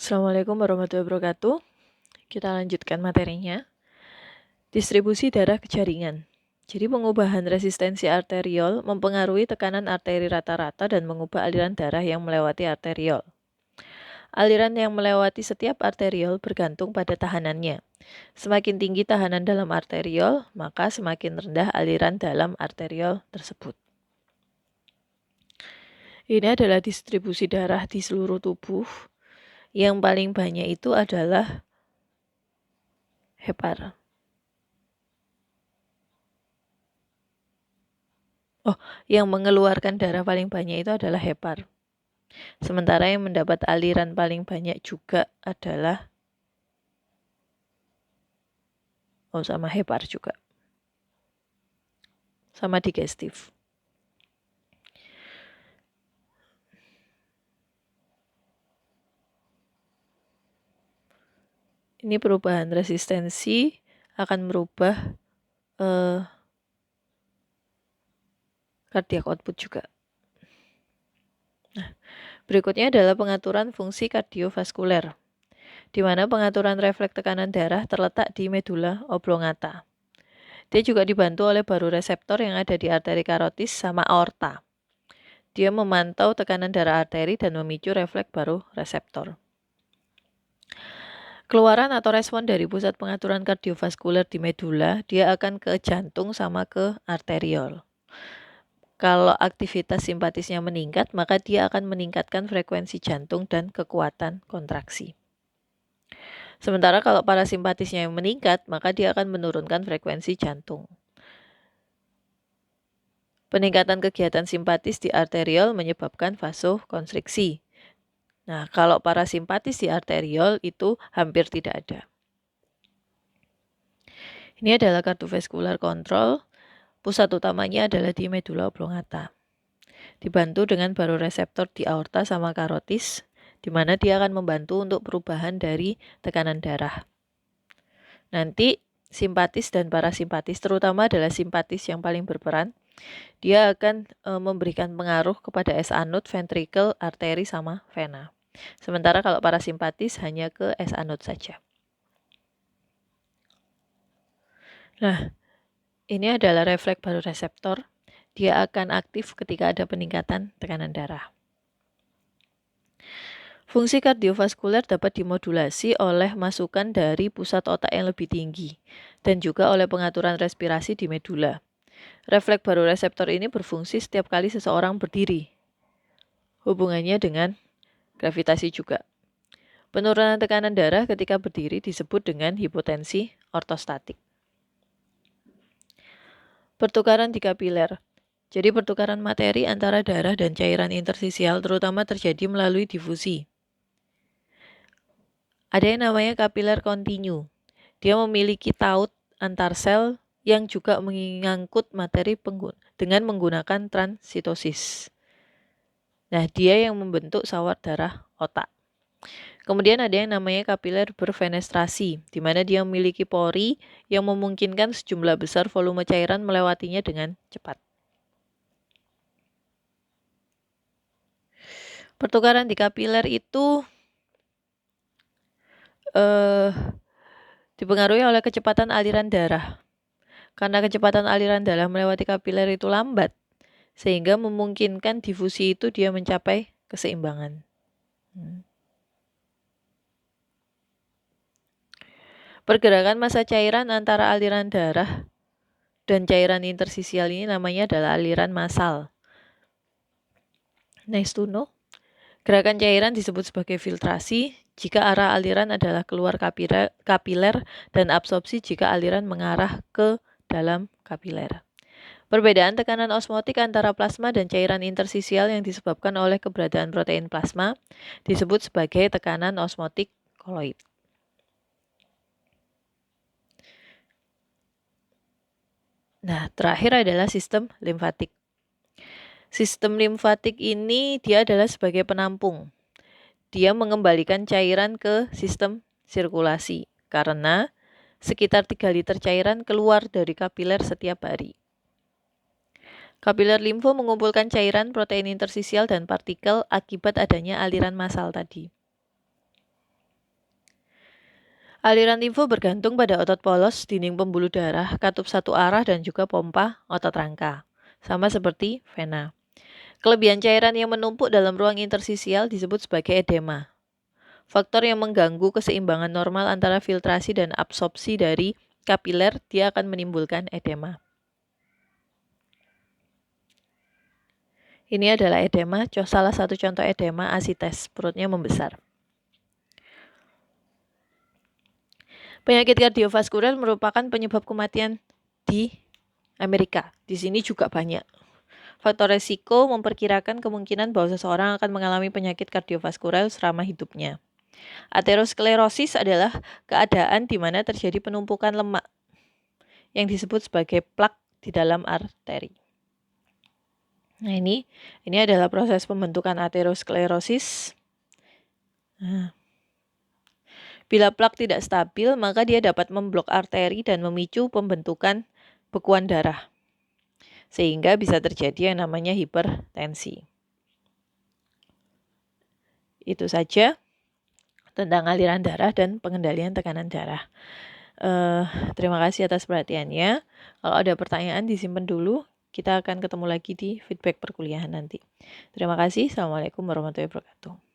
Assalamualaikum warahmatullahi wabarakatuh. Kita lanjutkan materinya. Distribusi darah ke jaringan. Jadi pengubahan resistensi arteriol mempengaruhi tekanan arteri rata-rata dan mengubah aliran darah yang melewati arteriol. Aliran yang melewati setiap arteriol bergantung pada tahanannya. Semakin tinggi tahanan dalam arteriol, maka semakin rendah aliran dalam arteriol tersebut. Ini adalah distribusi darah di seluruh tubuh. Yang paling banyak itu adalah hepar. Yang mengeluarkan darah paling banyak itu adalah hepar. Sementara yang mendapat aliran paling banyak juga adalah sama hepar juga. Sama digestif. Ini perubahan resistensi akan merubah cardiac output juga. Nah, berikutnya adalah pengaturan fungsi kardiovaskuler, di mana pengaturan refleks tekanan darah terletak di medula oblongata. Dia juga dibantu oleh baroreseptor yang ada di arteri karotis sama aorta. Dia memantau tekanan darah arteri dan memicu refleks baroreseptor. Keluaran atau respon dari pusat pengaturan kardiovaskuler di medula, dia akan ke jantung sama ke arteriol. Kalau aktivitas simpatisnya meningkat, maka dia akan meningkatkan frekuensi jantung dan kekuatan kontraksi. Sementara kalau parasimpatisnya yang meningkat, maka dia akan menurunkan frekuensi jantung. Peningkatan kegiatan simpatis di arteriol menyebabkan vasokonstriksi. Nah, kalau parasimpatis di arteriol itu hampir tidak ada. Ini adalah kardiovaskular control. Pusat utamanya adalah di medula oblongata. Dibantu dengan baroreseptor di aorta sama karotis, di mana dia akan membantu untuk perubahan dari tekanan darah. Nanti simpatis dan parasimpatis, terutama adalah simpatis yang paling berperan. Dia akan memberikan pengaruh kepada S anode, ventricle, arteri, sama vena. Sementara kalau parasimpatis hanya ke S anode saja. Nah, ini adalah refleks baroreseptor. Dia akan aktif ketika ada peningkatan tekanan darah. Fungsi kardiovaskuler dapat dimodulasi oleh masukan dari pusat otak yang lebih tinggi dan juga oleh pengaturan respirasi di medula. Refleks baroreseptor ini berfungsi setiap kali seseorang berdiri. Hubungannya dengan gravitasi juga. Penurunan tekanan darah ketika berdiri disebut dengan hipotensi ortostatik. Pertukaran di kapiler. Jadi pertukaran materi antara darah dan cairan intersisial terutama terjadi melalui difusi. Ada yang namanya kapiler kontinu. Dia memiliki taut antar sel yang juga mengangkut materi dengan menggunakan transitosis. Nah, dia yang membentuk sawar darah otak. Kemudian ada yang namanya kapiler berfenestrasi, di mana dia memiliki pori yang memungkinkan sejumlah besar volume cairan melewatinya dengan cepat. Pertukaran di kapiler itu dipengaruhi oleh kecepatan aliran darah. Karena kecepatan aliran darah melewati kapiler itu lambat, sehingga memungkinkan difusi itu dia mencapai keseimbangan. Pergerakan massa cairan antara aliran darah dan cairan intersisial ini namanya adalah aliran massal. Nice to know. Gerakan cairan disebut sebagai filtrasi jika arah aliran adalah keluar kapiler dan absorpsi jika aliran mengarah ke dalam kapiler. Perbedaan tekanan osmotik antara plasma dan cairan intersisial yang disebabkan oleh keberadaan protein plasma disebut sebagai tekanan osmotik koloid. Nah, terakhir adalah sistem limfatik. Sistem limfatik ini dia adalah sebagai penampung. Dia mengembalikan cairan ke sistem sirkulasi karena sekitar 3 liter cairan keluar dari kapiler setiap hari. Kapiler limfo mengumpulkan cairan, protein intersisial, dan partikel akibat adanya aliran massal tadi. Aliran limfu bergantung pada otot polos, dinding pembuluh darah, katup satu arah, dan juga pompa otot rangka. Sama seperti vena. Kelebihan cairan yang menumpuk dalam ruang intersisial disebut sebagai edema. Faktor yang mengganggu keseimbangan normal antara filtrasi dan absorpsi dari kapiler, dia akan menimbulkan edema. Ini adalah edema, salah satu contoh edema asites, perutnya membesar. Penyakit kardiovaskuler merupakan penyebab kematian di Amerika. Di sini juga banyak. Faktor resiko memperkirakan kemungkinan bahwa seseorang akan mengalami penyakit kardiovaskuler selama hidupnya. Aterosklerosis adalah keadaan di mana terjadi penumpukan lemak yang disebut sebagai plak di dalam arteri. Nah, ini adalah proses pembentukan aterosklerosis. Bila plak tidak stabil, maka dia dapat memblok arteri dan memicu pembentukan bekuan darah. Sehingga bisa terjadi yang namanya hipertensi. Itu saja tentang aliran darah dan pengendalian tekanan darah. Terima kasih atas perhatiannya. Kalau ada pertanyaan disimpan dulu. Kita akan ketemu lagi di feedback perkuliahan nanti. Terima kasih. Assalamualaikum warahmatullahi wabarakatuh.